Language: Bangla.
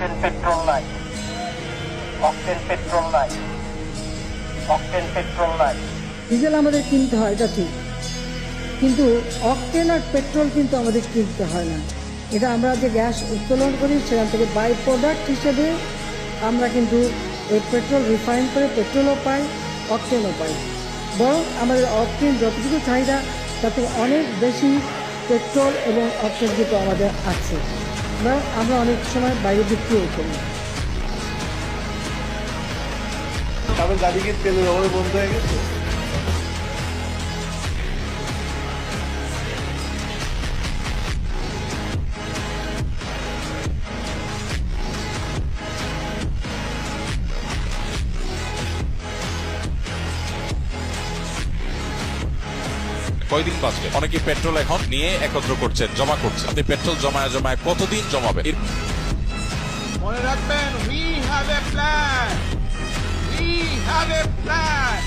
অকটেন পেট্রোল নাই, অকটেন পেট্রোল নাই, অকটেন পেট্রোল নাই। ডিজেল আমাদের কিনতে হয়, এটা ঠিক, কিন্তু অকটেন আর পেট্রোল কিন্তু আমাদের কিনতে হয় না। এটা আমরা যে গ্যাস উত্তোলন করি সেখান থেকে বাই প্রোডাক্ট হিসেবে আমরা কিন্তু এই পেট্রোল রিফাইন করে পেট্রোলও পাই, অকটেনও পাই। বরং আমাদের অকটেন যতটুকু চাহিদা তার থেকে অনেক বেশি পেট্রোল এবং অকটেন কিন্তু আমাদের আছে, বরং আমরা অনেক সময় বাইরে বিক্রিও করি। আমার গাড়ি কি তেলের অভাবে বন্ধ হয়ে গেছে? কয়দিন বাঁচবে? অনেকে পেট্রোল এখন নিয়ে একত্র করছেন, জমা করছেন। আপনি পেট্রোল জমায় কতদিন জমাবেন? মনে রাখবেন, we have a plan. We have a plan.